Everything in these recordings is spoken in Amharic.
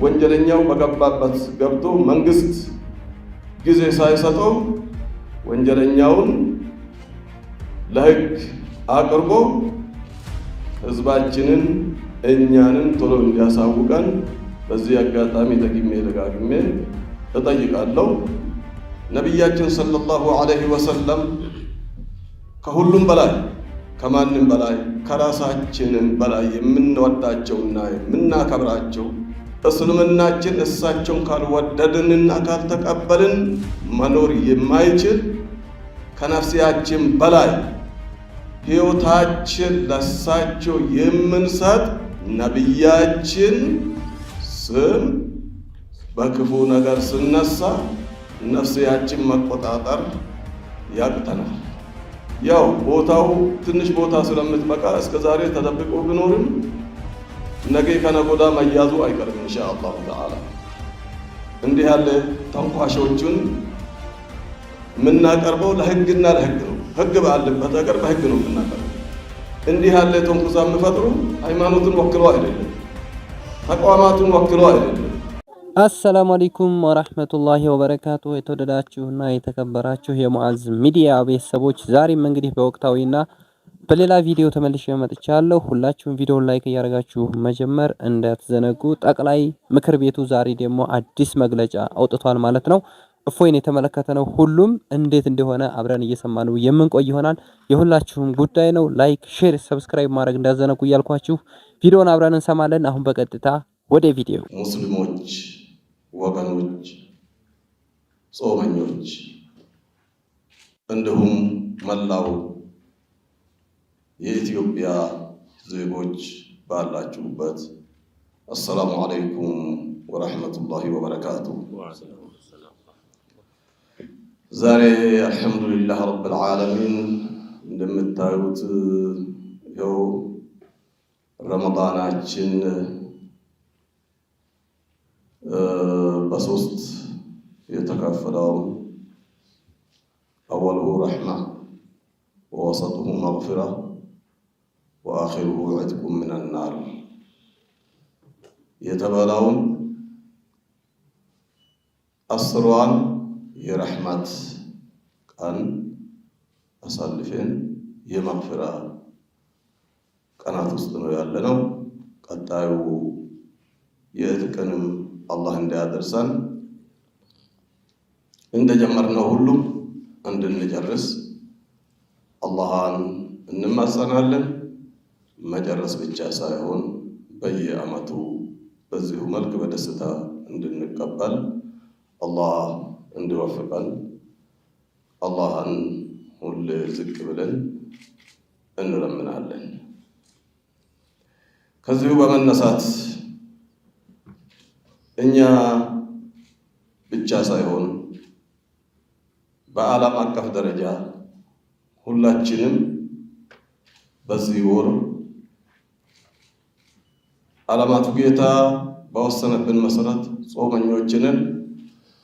ወንጀለኛው በገባበት ገብቶ መንግስት ጊዜ ሳይሰጠው ወንጀለኛውን ለህግ አቅርቦ ህዝባችንን እኛንን ቶሎ እንዲያሳውቀን በዚህ አጋጣሚ ደጋግሜ እጠይቃለሁ። ነቢያችን ሰለላሁ ዐለይሂ ወሰለም ከሁሉም በላይ ከማንም በላይ ከራሳችንም በላይ የምንወዳቸውና የምናከብራቸው እስልምናችን እሳቸውን ካልወደድንና ካልተቀበልን መኖር የማይችል ከነፍሲያችን በላይ ሕይወታችን ለሳቸው የምንሰጥ ነቢያችን ስም በክፉ ነገር ስነሳ ነፍሲያችን መቆጣጠር ያቅተናል። ያው ቦታው ትንሽ ቦታ ስለምትበቃ እስከዛሬ ተደብቆ ቢኖርም ነገ ከነጎዳ መያዙ አይቀርም ኢንሻአላሁ ተዓላ። እንዲህ ያለ ተንኳሾቹን የምናቀርበው ለህግና ለህግ ነው። ህግ ባለበት ሀገር በህግ ነው የምናቀርበው። እንዲህ ያለ ተንኩሳ የሚፈጥሩ ሃይማኖትን ወክለው አይደለም፣ ተቋማቱን ወክለው አይደለም። አሰላሙ አለይኩም ወራህመቱላሂ ወበረካቱ። የተወደዳችሁና የተከበራችሁ የሙአዝ ሚዲያ ቤተሰቦች ዛሬም እንግዲህ በወቅታዊና በሌላ ቪዲዮ ተመልሼ መጥቻለሁ። ሁላችሁም ቪዲዮውን ላይክ እያደረጋችሁ መጀመር እንዳትዘነጉ። ጠቅላይ ምክር ቤቱ ዛሬ ደግሞ አዲስ መግለጫ አውጥቷል ማለት ነው። እፎይን የተመለከተ ነው። ሁሉም እንዴት እንደሆነ አብረን እየሰማነው የምንቆይ ይሆናል። የሁላችሁም ጉዳይ ነው። ላይክ፣ ሼር፣ ሰብስክራይብ ማድረግ እንዳትዘነጉ እያልኳችሁ ቪዲዮውን አብረን እንሰማለን። አሁን በቀጥታ ወደ ቪዲዮ። ሙስሊሞች ወገኖች፣ ጾመኞች እንዲሁም መላው የኢትዮጵያ ዜጎች ባላችሁበት አሰላሙ አለይኩም ወራህመቱላሂ ወበረካቱ። ዛሬ አልሐምዱሊላህ ረብል ዓለሚን እንደምታዩት ይኸው ረመዳናችን በሶስት የተከፈለው አወሉሁ ረሕማ ወወሰጡሁ መግፊራ ወአኺሩሁ ዒትቁን ሚነናር የተባለውን አስሯን የረሕመት ቀን አሳልፈን የመግፊራ ቀናት ውስጥ ነው ያለነው። ቀጣዩ የዕትቅንም አላህ እንዲያደርሰን እንደጀመርነው ሁሉም እንድንጨርስ አላህን እንማጸናለን። መጨረስ ብቻ ሳይሆን በየዓመቱ በዚሁ መልክ በደስታ እንድንቀበል አላህ እንዲወፍቀን አላህን ሁሌ ዝቅ ብለን እንለምናለን። ከዚሁ በመነሳት እኛ ብቻ ሳይሆን በዓለም አቀፍ ደረጃ ሁላችንም በዚህ ወር ዓለማቱ ጌታ በወሰነብን መሰረት ጾመኞችንን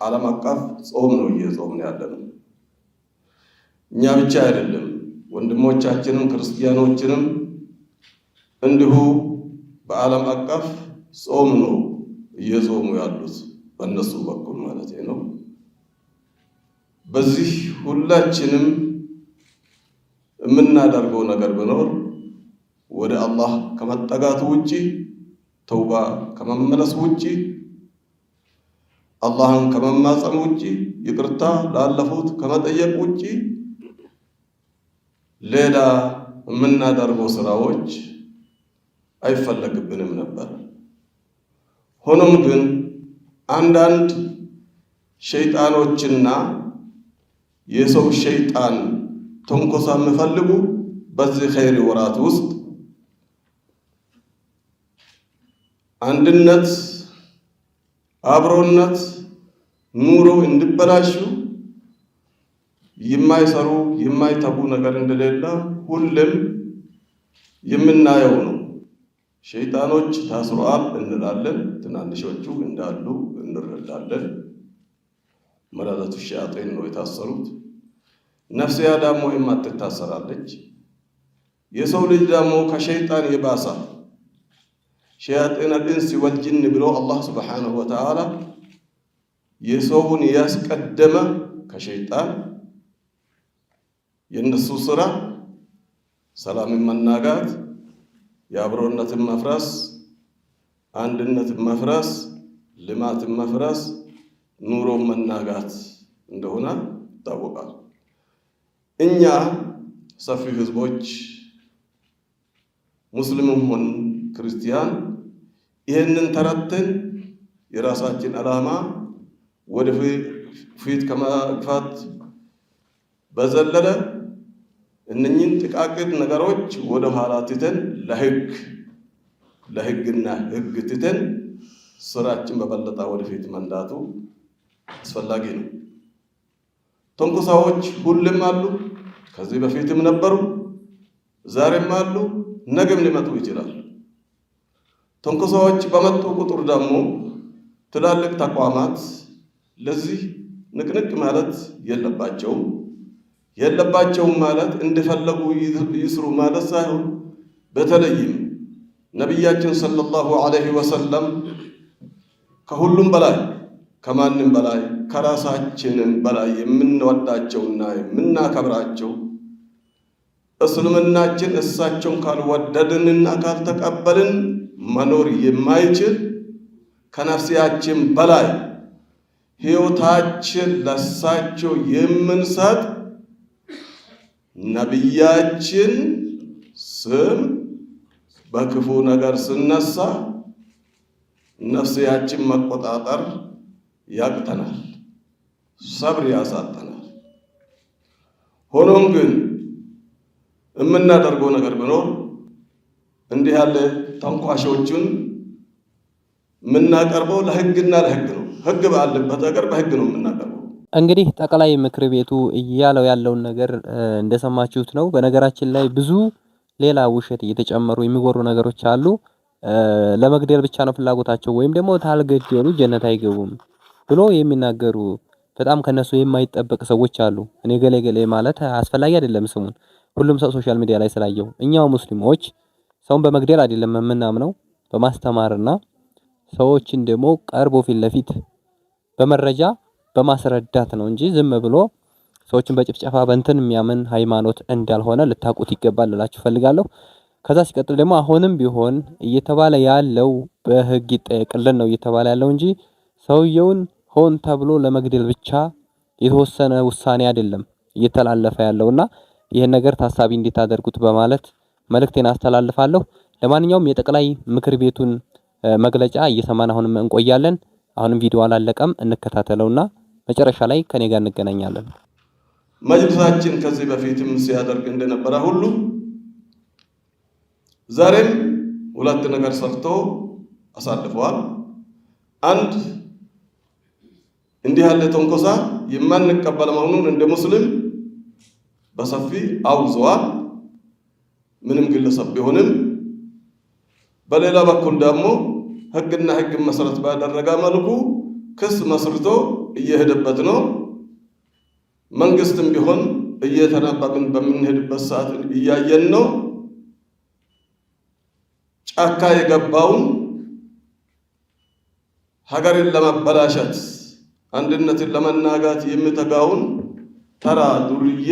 ዓለም አቀፍ ጾም ነው እየጾምን ያለነው። እኛ ብቻ አይደለም፣ ወንድሞቻችንም ክርስቲያኖችንም እንዲሁ በዓለም አቀፍ ጾም ነው እየጾሙ ያሉት በእነሱ በኩል ማለት ነው። በዚህ ሁላችንም የምናደርገው ነገር ቢኖር ወደ አላህ ከመጠጋቱ ውጪ፣ ተውባ ከመመለስ ውጪ፣ አላህን ከመማጸን ውጪ፣ ይቅርታ ላለፉት ከመጠየቅ ውጪ ሌላ የምናደርገው ስራዎች አይፈለግብንም ነበር። ሆኖም ግን አንዳንድ ሸይጣኖችና የሰው ሸይጣን ተንኮሳ የሚፈልጉ በዚህ ኸይር ወራት ውስጥ አንድነት፣ አብሮነት ኑሮ እንዲበላሹ የማይሰሩ የማይተጉ ነገር እንደሌለ ሁሉም የምናየው ነው። ሸይጣኖች ታስረዋል እንላለን፣ ትናንሾቹ እንዳሉ እንረዳለን። መረዘቱ ሸያጤን ነው የታሰሩት። ነፍስያ ደግሞ የማትታሰራለች። የሰው ልጅ ደግሞ ከሸይጣን የባሰ ሸያጢን الإنس والجن ብሎ አላህ ሱብሓነሁ ወተዓላ የሰውን ያስቀደመ ከሸይጣን የነሱ ስራ ሰላምን መናጋት፣ የአብሮነትን መፍረስ፣ አንድነትን መፍረስ፣ ልማትን መፍረስ፣ ኑሮን መናጋት እንደሆነ ይታወቃል። እኛ ሰፊ ህዝቦች ሙስሊምም ሆን ክርስቲያን ይህንን ተረተን የራሳችን ዓላማ ወደ ፊት ከመግፋት በዘለለ እነኚህን ጥቃቅን ነገሮች ወደ ኋላ ትተን ለህግና ህግ ትተን ስራችን በበለጠ ወደፊት መንዳቱ አስፈላጊ ነው። ተንኮሳዎች ሁሉም አሉ፣ ከዚህ በፊትም ነበሩ፣ ዛሬም አሉ፣ ነገም ሊመጡ ይችላል። ተንኮሳዎች በመጡ ቁጥር ደግሞ ትላልቅ ተቋማት ለዚህ ንቅንቅ ማለት የለባቸውም ማለት እንደፈለጉ ይስሩ ማለት ሳይሆን በተለይም ነቢያችን ሰለላሁ ዐለይሂ ወሰለም ከሁሉም በላይ ከማንም በላይ ከራሳችንም በላይ የምንወዳቸውና የምናከብራቸው እስልምናችን እሳቸውን ካልወደድንና ካልተቀበልን መኖር የማይችል ከነፍሲያችን በላይ ሕይወታችን ለሳቸው የምንሰጥ ነቢያችን ስም በክፉ ነገር ስነሳ ነፍሲያችን መቆጣጠር ያቅተናል፣ ሰብር ያሳጠናል። ሆኖም ግን የምናደርገው ነገር ቢኖር እንዲህ ያለ ተንኳሾችን የምናቀርበው ለህግና ለህግ ነው። ህግ ባለበት ሀገር በህግ ነው የምናቀርበው። እንግዲህ ጠቅላይ ምክር ቤቱ እያለው ያለውን ነገር እንደሰማችሁት ነው። በነገራችን ላይ ብዙ ሌላ ውሸት እየተጨመሩ የሚወሩ ነገሮች አሉ። ለመግደል ብቻ ነው ፍላጎታቸው ወይም ደግሞ ታልገደሉ ጀነት አይገቡም ብሎ የሚናገሩ በጣም ከነሱ የማይጠበቅ ሰዎች አሉ። እኔ ገሌ ማለት አስፈላጊ አይደለም ስሙን ሁሉም ሰው ሶሻል ሚዲያ ላይ ስላየው። እኛው ሙስሊሞች ሰውን በመግደል አይደለም የምናምነው በማስተማርና ሰዎችን ደግሞ ቀርቦ ፊት ለፊት በመረጃ በማስረዳት ነው እንጂ ዝም ብሎ ሰዎችን በጭፍጨፋ በእንትን የሚያምን ሃይማኖት እንዳልሆነ ልታውቁት ይገባል ልላችሁ ፈልጋለሁ። ከዛ ሲቀጥል ደግሞ አሁንም ቢሆን እየተባለ ያለው በህግ ይጠየቅልን ነው እየተባለ ያለው እንጂ ሰውየውን ሆን ተብሎ ለመግደል ብቻ የተወሰነ ውሳኔ አይደለም እየተላለፈ ያለውና ይሄን ነገር ታሳቢ እንድታደርጉት በማለት መልእክቴን አስተላልፋለሁ። ለማንኛውም የጠቅላይ ምክር ቤቱን መግለጫ እየሰማን አሁንም እንቆያለን። አሁንም ቪዲዮ አላለቀም፣ እንከታተለውና መጨረሻ ላይ ከኔ ጋር እንገናኛለን። መጅልሳችን ከዚህ በፊትም ሲያደርግ እንደነበረ ሁሉ ዛሬም ሁለት ነገር ሰርቶ አሳልፈዋል። አንድ እንዲህ ያለ ተንኮሳ የማንቀበል መሆኑን እንደ ሙስሊም በሰፊ አውግዘዋል፣ ምንም ግለሰብ ቢሆንም። በሌላ በኩል ደግሞ ህግና ህግን መሰረት ባደረገ መልኩ ክስ መስርቶ እየሄደበት ነው። መንግስትም ቢሆን እየተናበብን በምንሄድበት ሰዓት እያየን ነው። ጫካ የገባውን ሀገርን ለማበላሸት አንድነትን ለመናጋት የሚተጋውን ተራ ዱርዬ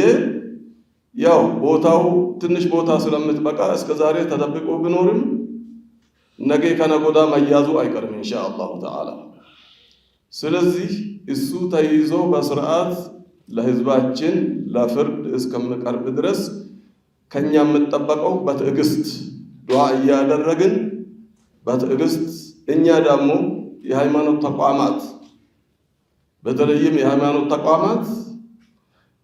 ያው ቦታው ትንሽ ቦታ ስለምትበቃ እስከዛሬ ተደብቆ ቢኖርም ነገ ከነጎዳ መያዙ አይቀርም ኢንሻአላሁ ተዓላ። ስለዚህ እሱ ተይዞ በስርዓት ለህዝባችን ለፍርድ እስከምቀርብ ድረስ ከኛ የምንጠበቀው በትዕግስት ዱዓ እያደረግን በትዕግስት እኛ ደግሞ የሃይማኖት ተቋማት በተለይም የሃይማኖት ተቋማት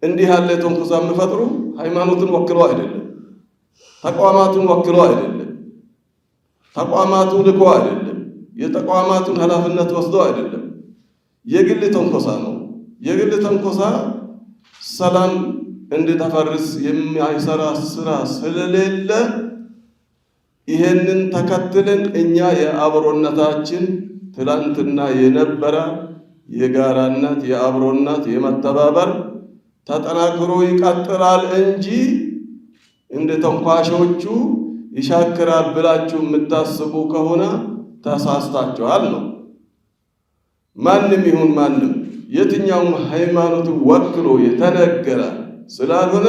እንዲህ ያለ ተንኮሳ የሚፈጥሩ ሃይማኖትን ወክሎ አይደለም፣ ተቋማቱን ወክሎ አይደለም፣ ተቋማቱ ልኮ አይደለም፣ የተቋማቱን ኃላፊነት ወስዶ አይደለም። የግል ተንኮሳ ነው። የግል ተንኮሳ ሰላም እንዲተፈርስ የሚያሰራ ስራ ስለሌለ ይሄንን ተከትለን እኛ የአብሮነታችን ትላንትና የነበረ የጋራነት የአብሮነት የመተባበር ተጠናክሮ ይቀጥላል እንጂ እንደ ተንኳሾቹ ይሻክራል ብላችሁ የምታስቡ ከሆነ ተሳስታችኋል ነው። ማንም ይሁን ማንም የትኛውም ሃይማኖት ወክሎ የተነገረ ስላልሆነ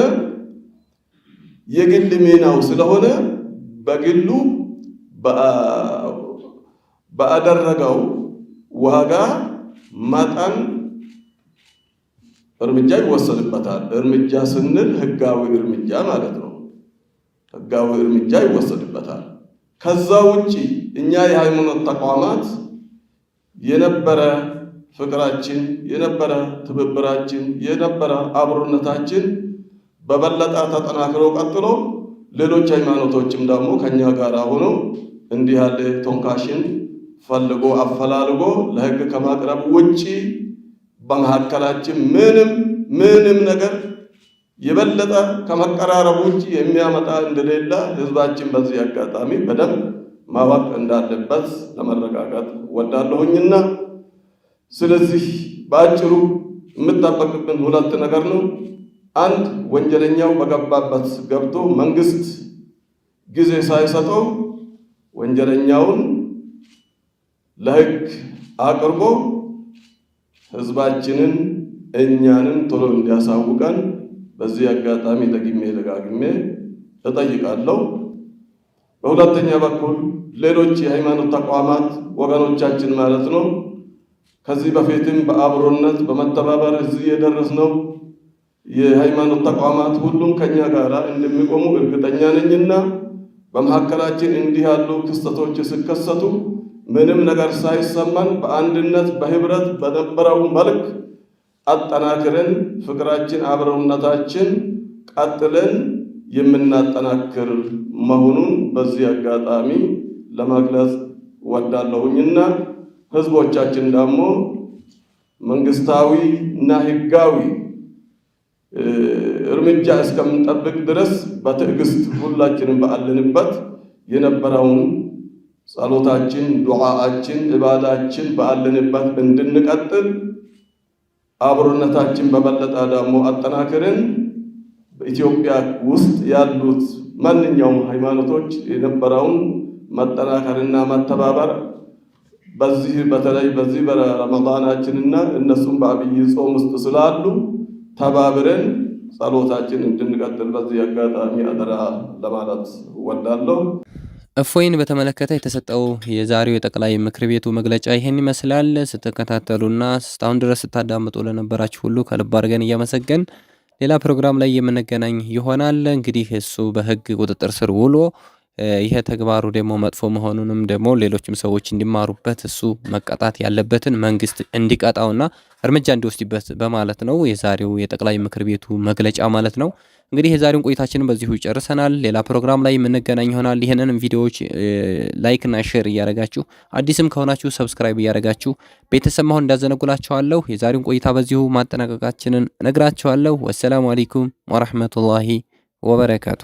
የግል ሚናው ስለሆነ በግሉ ባደረገው ዋጋ መጠን እርምጃ ይወሰድበታል። እርምጃ ስንል ህጋዊ እርምጃ ማለት ነው። ህጋዊ እርምጃ ይወሰድበታል። ከዛ ውጪ እኛ የሃይማኖት ተቋማት የነበረ ፍቅራችን፣ የነበረ ትብብራችን፣ የነበረ አብሮነታችን በበለጠ ተጠናክሮ ቀጥሎ ሌሎች ሃይማኖቶችም ደግሞ ከኛ ጋር ሆኖ እንዲህ ያለ ቶንካሽን ፈልጎ አፈላልጎ ለህግ ከማቅረብ ውጪ በመካከላችን ምንም ነገር የበለጠ ከመቀራረብ ውጪ የሚያመጣ እንደሌለ ህዝባችን በዚህ አጋጣሚ በደንብ ማወቅ እንዳለበት ለመረጋጋት ወዳለሁኝና ስለዚህ በአጭሩ የምጠበቅብን ሁለት ነገር ነው። አንድ ወንጀለኛው በገባበት ገብቶ መንግስት ጊዜ ሳይሰጠው ወንጀለኛውን ለህግ አቅርቦ ህዝባችንን እኛንን ቶሎ እንዲያሳውቀን በዚህ አጋጣሚ ደጋግሜ እጠይቃለሁ። በሁለተኛ በኩል ሌሎች የሃይማኖት ተቋማት ወገኖቻችን ማለት ነው ከዚህ በፊትም በአብሮነት በመተባበር እዚህ የደረስነው የሃይማኖት ተቋማት ሁሉም ከኛ ጋር እንደሚቆሙ እርግጠኛ ነኝና በመካከላችን እንዲህ ያሉ ክስተቶች ሲከሰቱ ምንም ነገር ሳይሰማን በአንድነት በህብረት በነበረው መልክ አጠናክረን ፍቅራችን አብሮነታችን ቀጥለን የምናጠናክር መሆኑን በዚህ አጋጣሚ ለመግለጽ ወዳለሁኝና ህዝቦቻችን ደግሞ መንግስታዊ እና ህጋዊ እርምጃ እስከምንጠብቅ ድረስ በትዕግስት ሁላችንም ባለንበት የነበረውን ጸሎታችን፣ ዱዓአችን፣ ኢባዳችን ባለንበት እንድንቀጥል አብሮነታችን በበለጠ ደግሞ አጠናክረን በኢትዮጵያ ውስጥ ያሉት ማንኛውም ሃይማኖቶች የነበረውን መጠናከርና መተባበር በተለይ በዚህ በረመዳናችንና እነሱም በአብይ ጾም ውስጥ ስላሉ ተባብረን ጸሎታችን እንድንቀጥል በዚህ አጋጣሚ አደራ ለማለት ወዳለሁ። እፎይን በተመለከተ የተሰጠው የዛሬው የጠቅላይ ምክር ቤቱ መግለጫ ይሄን ይመስላል። ስትከታተሉና እስካሁን ድረስ ስታዳምጡ ለነበራችሁ ሁሉ ከልብ አድርገን እያመሰገን ሌላ ፕሮግራም ላይ የምንገናኝ ይሆናል። እንግዲህ እሱ በህግ ቁጥጥር ስር ውሎ ይሄ ተግባሩ ደግሞ መጥፎ መሆኑንም ደግሞ ሌሎችም ሰዎች እንዲማሩበት እሱ መቀጣት ያለበትን መንግስት እንዲቀጣውና እርምጃ እንዲወስድበት በማለት ነው የዛሬው የጠቅላይ ምክር ቤቱ መግለጫ ማለት ነው። እንግዲህ የዛሬውን ቆይታችንን በዚሁ ጨርሰናል። ሌላ ፕሮግራም ላይ የምንገናኝ ይሆናል። ይህንንም ቪዲዮዎች ላይክ እና ሼር እያደረጋችሁ አዲስም ከሆናችሁ ሰብስክራይብ እያደረጋችሁ ቤተሰብ መሆን እንዳዘነጉላችኋለሁ። የዛሬውን ቆይታ በዚሁ ማጠናቀቃችንን እነግራችኋለሁ። ወሰላሙ አለይኩም ወራህመቱላሂ ወበረካቱ።